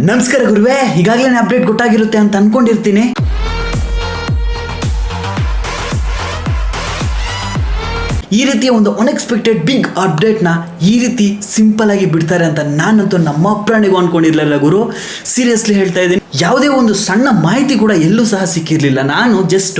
ನಮಸ್ಕಾರ ಗುರುವೆ, ಈಗಾಗಲೇ ಅಪ್ಡೇಟ್ ಗೊತ್ತಾಗಿರುತ್ತೆ ಅಂತ ಅನ್ಕೊಂಡಿರ್ತೀನಿ. ಈ ರೀತಿಯ ಒಂದು ಅನ್ಎಕ್ಸ್ಪೆಕ್ಟೆಡ್ ಬಿಗ್ ಅಪ್ಡೇಟ್ನ ಈ ರೀತಿ ಸಿಂಪಲ್ ಆಗಿ ಬಿಡ್ತಾರೆ ಅಂತ ನಾನಂತೂ ನಮ್ಮ ಪ್ರಾಣಿಗೂ ಅನ್ಕೊಂಡಿರ್ಲಿಲ್ಲ ಗುರು. ಸೀರಿಯಸ್ಲಿ ಹೇಳ್ತಾ ಇದ್ದೀನಿ, ಯಾವುದೇ ಒಂದು ಸಣ್ಣ ಮಾಹಿತಿ ಕೂಡ ಎಲ್ಲೂ ಸಹ ಸಿಕ್ಕಿರಲಿಲ್ಲ. ನಾನು ಜಸ್ಟ್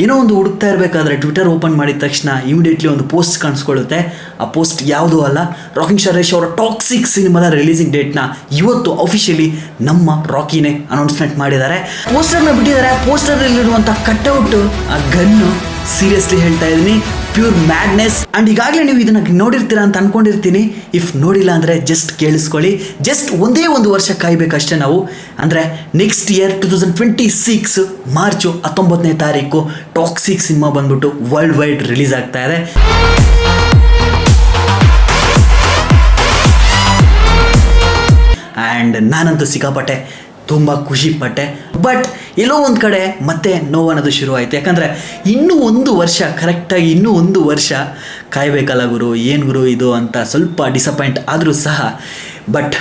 ಏನೋ ಒಂದು ಹುಡುಕ್ತಾ ಇರಬೇಕಾದ್ರೆ ಟ್ವಿಟರ್ ಓಪನ್ ಮಾಡಿದ ತಕ್ಷಣ ಇಮಿಡಿಯೇಟ್ಲಿ ಒಂದು ಪೋಸ್ಟ್ ಕಾಣಿಸ್ಕೊಳ್ಳುತ್ತೆ. ಆ ಪೋಸ್ಟ್ ಯಾವುದೂ ಅಲ್ಲ, ರಾಕಿಂಗ್ ಸ್ಟಾರ್ ಯಶ್ ಅವರ ಟಾಕ್ಸಿಕ್ ಸಿನಿಮಾದ ರಿಲೀಸಿಂಗ್ ಡೇಟ್ನ ಇವತ್ತು ಅಫಿಷಿಯಲಿ ನಮ್ಮ ರಾಕಿನೇ ಅನೌನ್ಸ್ಮೆಂಟ್ ಮಾಡಿದ್ದಾರೆ. ಪೋಸ್ಟರ್ನ ಬಿಟ್ಟಿದ್ದಾರೆ. ಪೋಸ್ಟರಲ್ಲಿರುವಂಥ ಕಟ್ಔಟ್, ಆ ಗನ್ನು, ಸೀರಿಯಸ್ಲಿ ಹೇಳ್ತಾ ಇದ್ದೀನಿ, ಪ್ಯೂರ್ ಮ್ಯಾಡ್ನೆಸ್. ಅಂಡ್ ಈಗಾಗಲೇ ನೀವು ಇದನ್ನ ನೋಡಿರ್ತೀರಾ ಅಂತ ಅನ್ಕೊಂಡಿರ್ತೀನಿ. ಇಫ್ ನೋಡಿಲ್ಲ ಅಂದರೆ ಜಸ್ಟ್ ಕೇಳಿಸ್ಕೊಳ್ಳಿ. ಜಸ್ಟ್ ಒಂದೇ ಒಂದು ವರ್ಷ ಕಾಯ್ಬೇಕಷ್ಟೇ ನಾವು. ಅಂದರೆ ನೆಕ್ಸ್ಟ್ ಇಯರ್ 2026 ಮಾರ್ಚ್ 19ನೇ ತಾರೀಕು ಟಾಕ್ಸಿಕ್ ಸಿನಿಮಾ ಬಂದ್ಬಿಟ್ಟು ವರ್ಲ್ಡ್ ವೈಡ್ ರಿಲೀಸ್ ಆಗ್ತಾ ಇದೆ. ಆ್ಯಂಡ್ ನಾನಂತೂ ಸಿಕ್ಕಾಪಟ್ಟೆ ತುಂಬ ಖುಷಿಪಟ್ಟೆ. ಬಟ್ ಎಲ್ಲೋ ಒಂದು ಕಡೆ ಮತ್ತೆ ನೋವು ಅನ್ನೋದು ಶುರು ಆಯಿತು. ಯಾಕಂದರೆ ಇನ್ನೂ ಒಂದು ವರ್ಷ, ಕರೆಕ್ಟಾಗಿ ಇನ್ನೂ ಒಂದು ವರ್ಷ ಕಾಯಬೇಕಲ್ಲ ಗುರು, ಏನು ಗುರು ಇದು ಅಂತ ಸ್ವಲ್ಪ ಡಿಸಪಾಯಿಂಟ್ ಆದರೂ ಸಹ. ಬಟ್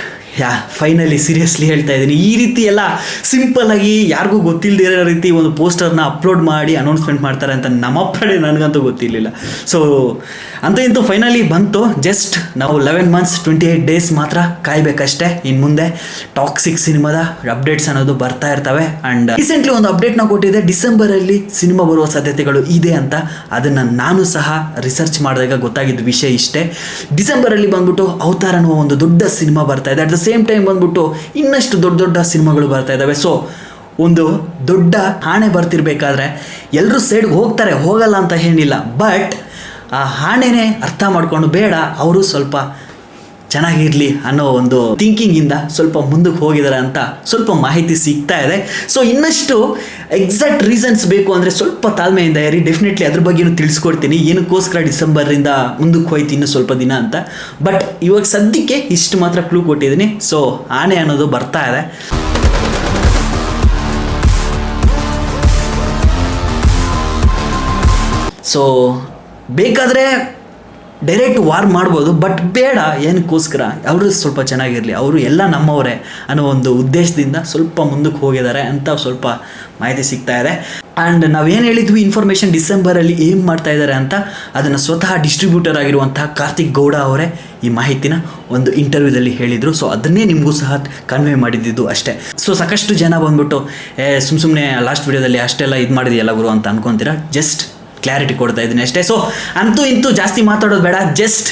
ಫೈನಲಿ ಸೀರಿಯಸ್ಲಿ ಹೇಳ್ತಾ ಇದ್ದೀನಿ, ಈ ರೀತಿ ಎಲ್ಲ ಸಿಂಪಲ್ಲಾಗಿ ಯಾರಿಗೂ ಗೊತ್ತಿಲ್ಲದೆ ಇರೋ ರೀತಿ ಒಂದು ಪೋಸ್ಟರ್ನ ಅಪ್ಲೋಡ್ ಮಾಡಿ ಅನೌನ್ಸ್ಮೆಂಟ್ ಮಾಡ್ತಾರೆ ಅಂತ ನಮ್ಮಪ್ಪಡೆ ನನಗಂತೂ ಗೊತ್ತಿರಲಿಲ್ಲ. ಸೊ ಅಂತೂ ಫೈನಲಿ ಬಂತು. ಜಸ್ಟ್ ನಾವು 11 months 28 days ಮಾತ್ರ ಕಾಯಬೇಕಷ್ಟೇ. ಇನ್ನು ಮುಂದೆ ಟಾಕ್ಸಿಕ್ ಸಿನಿಮಾದ ಅಪ್ಡೇಟ್ಸ್ ಅನ್ನೋದು ಬರ್ತಾ ಇರ್ತವೆ. ಆ್ಯಂಡ್ ರೀಸೆಂಟ್ಲಿ ಒಂದು ಅಪ್ಡೇಟ್ನ ಕೊಟ್ಟಿದೆ, ಡಿಸೆಂಬರಲ್ಲಿ ಸಿನಿಮಾ ಬರುವ ಸಾಧ್ಯತೆಗಳು ಇದೆ ಅಂತ. ಅದನ್ನು ನಾನು ಸಹ ರಿಸರ್ಚ್ ಮಾಡಿದಾಗ ಗೊತ್ತಾಗಿದ್ದ ವಿಷಯ ಇಷ್ಟೇ. ಡಿಸೆಂಬರಲ್ಲಿ ಬಂದ್ಬಿಟ್ಟು ಅವತಾರ ಅನ್ನೋ ಒಂದು ದೊಡ್ಡ ಸಿನಿಮಾ ಬರ್ತಾ ಇದೆ. ಅಟ್ ದ ಸೇಮ್ ಟೈಮ್ ಬಂದ್ಬಿಟ್ಟು ಇನ್ನಷ್ಟು ದೊಡ್ಡ ದೊಡ್ಡ ಸಿನಿಮಾಗಳು ಬರ್ತಾ ಇದ್ದಾವೆ. ಸೊ ಒಂದು ದೊಡ್ಡ ಆಣೆ ಬರ್ತಿರ್ಬೇಕಾದ್ರೆ ಎಲ್ಲರೂ ಸೈಡ್ಗೆ ಹೋಗ್ತಾರೆ, ಹೋಗಲ್ಲ ಅಂತ ಏನಿಲ್ಲ. ಬಟ್ ಆ ಆಣೆನೇ ಅರ್ಥ ಮಾಡ್ಕೊಂಡು ಬೇಡ, ಅವರು ಸ್ವಲ್ಪ ಚೆನ್ನಾಗಿರಲಿ ಅನ್ನೋ ಒಂದು ಥಿಂಕಿಂಗಿಂದ ಸ್ವಲ್ಪ ಮುಂದಕ್ಕೆ ಹೋಗಿದ್ದಾರೆ ಅಂತ ಸ್ವಲ್ಪ ಮಾಹಿತಿ ಸಿಗ್ತಾ ಇದೆ. ಸೊ ಇನ್ನಷ್ಟು ಎಕ್ಸಾಕ್ಟ್ ರೀಸನ್ಸ್ ಬೇಕು ಅಂದರೆ ಸ್ವಲ್ಪ ತಾಳ್ಮೆಯಿಂದ ಇರಿ. ಡೆಫಿನೆಟ್ಲಿ ಅದ್ರ ಬಗ್ಗೆನೂ ತಿಳಿಸ್ಕೊಡ್ತೀನಿ, ಏನಕ್ಕೋಸ್ಕರ ಡಿಸೆಂಬರಿಂದ ಮುಂದಕ್ಕೆ ಹೋಯ್ತು ಇನ್ನೂ ಸ್ವಲ್ಪ ದಿನ ಅಂತ. ಬಟ್ ಇವಾಗ ಸದ್ಯಕ್ಕೆ ಇಷ್ಟು ಮಾತ್ರ ಕ್ಲೂ ಕೊಟ್ಟಿದ್ದೀನಿ. ಸೊ ಆನೆ ಅನ್ನೋದು ಬರ್ತಾ ಇದೆ. ಸೊ ಬೇಕಾದರೆ ಡೈರೆಕ್ಟ್ ವಾರ್ ಮಾಡ್ಬೋದು, ಬಟ್ ಬೇಡ. ಏನಕ್ಕೋಸ್ಕರ, ಅವರು ಸ್ವಲ್ಪ ಚೆನ್ನಾಗಿರಲಿ, ಅವರು ಎಲ್ಲ ನಮ್ಮವರೇ ಅನ್ನೋ ಒಂದು ಉದ್ದೇಶದಿಂದ ಸ್ವಲ್ಪ ಮುಂದಕ್ಕೆ ಹೋಗಿದ್ದಾರೆ ಅಂತ ಸ್ವಲ್ಪ ಮಾಹಿತಿ ಸಿಗ್ತಾ ಇದೆ. ಆ್ಯಂಡ್ ನಾವೇನು ಹೇಳಿದ್ವಿ ಇನ್ಫಾರ್ಮೇಷನ್ ಡಿಸೆಂಬರಲ್ಲಿ ಏನು ಮಾಡ್ತಾ ಇದ್ದಾರೆ ಅಂತ, ಅದನ್ನು ಸ್ವತಃ ಡಿಸ್ಟ್ರಿಬ್ಯೂಟರ್ ಆಗಿರುವಂತಹ ಕಾರ್ತಿಕ್ ಗೌಡ ಅವರೇ ಈ ಮಾಹಿತಿನ ಒಂದು ಇಂಟರ್ವ್ಯೂದಲ್ಲಿ ಹೇಳಿದರು. ಸೊ ಅದನ್ನೇ ನಿಮಗೂ ಸಹ ಕನ್ವೆ ಮಾಡಿದ್ದು ಅಷ್ಟೇ. ಸೊ ಸಾಕಷ್ಟು ಜನ ಬಂದ್ಬಿಟ್ಟು ಸುಮ್ಮನೆ ಲಾಸ್ಟ್ ವಿಡಿಯೋದಲ್ಲಿ ಅಷ್ಟೆಲ್ಲ ಇದು ಮಾಡಿದೆಯಲ್ಲ ಗುರು ಅಂತ ಅನ್ಕೊತೀರಾ. ಜಸ್ಟ್ ಕ್ಲಾರಿಟಿ ಕೊಡ್ತಾ ಇದ್ದೀನಿ ಅಷ್ಟೇ. ಸೊ ಅಂತೂ ಇಂತೂ ಜಾಸ್ತಿ ಮಾತಾಡೋದು ಬೇಡ, just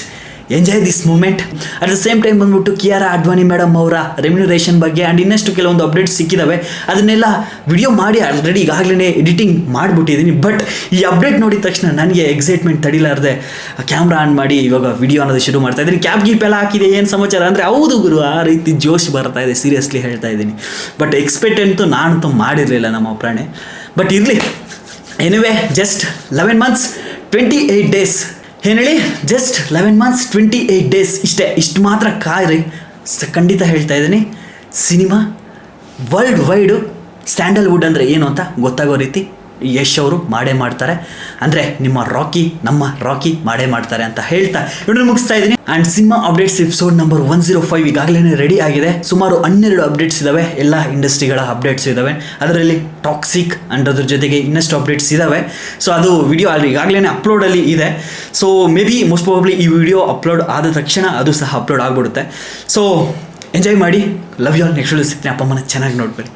enjoy this moment. At the same time ಬಂದ್ಬಿಟ್ಟು ಕಿಯಾರಾ ಅಡ್ವಾನಿ ಮೇಡಮ್ ಅವರ ರೆಮ್ಯುನರೇಷನ್ ಬಗ್ಗೆ ಆ್ಯಂಡ್ ಇನ್ನಷ್ಟು ಕೆಲವೊಂದು ಅಪ್ಡೇಟ್ಸ್ ಸಿಕ್ಕಿದ್ದಾವೆ. ಅದನ್ನೆಲ್ಲ ವಿಡಿಯೋ ಮಾಡಿ ಆಲ್ರೆಡಿ ಈಗಾಗಲೇ ಎಡಿಟಿಂಗ್ ಮಾಡಿಬಿಟ್ಟಿದ್ದೀನಿ. ಬಟ್ ಈ ಅಪ್ಡೇಟ್ ನೋಡಿದ ತಕ್ಷಣ ನನಗೆ ಎಕ್ಸೈಟ್ಮೆಂಟ್ ತಡಿಲಾರ್ದೆ ಕ್ಯಾಮ್ರಾ ಆನ್ ಮಾಡಿ ಇವಾಗ ವಿಡಿಯೋ ಅನ್ನೋದು ಶುರು ಮಾಡ್ತಾ ಇದ್ದೀನಿ. ಕ್ಯಾಪ್ ಗೀಪ್ ಎಲ್ಲ ಹಾಕಿದೆ, ಏನು ಸಮಾಚಾರ ಅಂದರೆ ಹೌದು ಗುರು, ಆ ರೀತಿ ಜೋಶ್ ಬರ್ತಾ ಇದೆ. ಸೀರಿಯಸ್ಲಿ ಹೇಳ್ತಾ ಇದ್ದೀನಿ. ಬಟ್ ಎಕ್ಸ್ಪೆಕ್ಟ್ ಅಂತೂ ನಾನಂತೂ ಮಾಡಿರಲಿಲ್ಲ ನಮ್ಮ ಪ್ರಾಣಿ. ಬಟ್ ಇರಲಿ, ಎನಿವೆ ಜಸ್ಟ್ 11 months 28 days. ಏನು ಹೇಳಿ, ಜಸ್ಟ್ 11 months 28 days ಇಷ್ಟೇ. ಇಷ್ಟು ಮಾತ್ರ ಕಾಯ್ರಿ. ಖಂಡಿತ ಹೇಳ್ತಾ ಇದ್ದೀನಿ, ಸಿನಿಮಾ ವರ್ಲ್ಡ್ ವೈಡು ಸ್ಯಾಂಡಲ್ವುಡ್ ಅಂದರೆ ಏನು ಅಂತ ಗೊತ್ತಾಗೋ ರೀತಿ ಯಶ್ ಅವರು ಮಾಡೇ ಮಾಡ್ತಾರೆ. ಅಂದರೆ ನಿಮ್ಮ ರಾಕಿ, ನಮ್ಮ ರಾಕಿ ಮಾಡೇ ಮಾಡ್ತಾರೆ ಅಂತ ಹೇಳ್ತಾ ವಿಡಿಯೋ ಮುಗಿಸ್ತಾ ಇದ್ದೀನಿ. And cinema updates episode number 105 ಈಗಾಗಲೇ ರೆಡಿ ಆಗಿದೆ. ಸುಮಾರು 12 ಅಪ್ಡೇಟ್ಸ್ ಇದ್ದಾವೆ, ಎಲ್ಲ ಇಂಡಸ್ಟ್ರಿಗಳ ಅಪ್ಡೇಟ್ಸ್ ಇದ್ದಾವೆ. ಅದರಲ್ಲಿ ಟಾಕ್ಸಿಕ್ ಆ್ಯಂಡ್ ಅದ್ರ ಜೊತೆಗೆ ಇನ್ನಷ್ಟು ಅಪ್ಡೇಟ್ಸ್ ಇದ್ದಾವೆ. ಸೊ ಅದು ವಿಡಿಯೋ ಅಲ್ಲಿ ಈಗಾಗಲೇ ಅಪ್ಲೋಡಲ್ಲಿ ಇದೆ. So may be most probably ಈ ವಿಡಿಯೋ ಅಪ್ಲೋಡ್ ಆದ ತಕ್ಷಣ ಅದು ಸಹ ಅಪ್ಲೋಡ್ ಆಗಿಬಿಡುತ್ತೆ. ಸೊ ಎಂಜಾಯ್ ಮಾಡಿ. Love you all. Next video ಸಿಗ್ತೀನಿ. ಅಪ್ಪ ಅಮ್ಮನ ಚೆನ್ನಾಗಿ ನೋಡ್ಬೇಡಿ.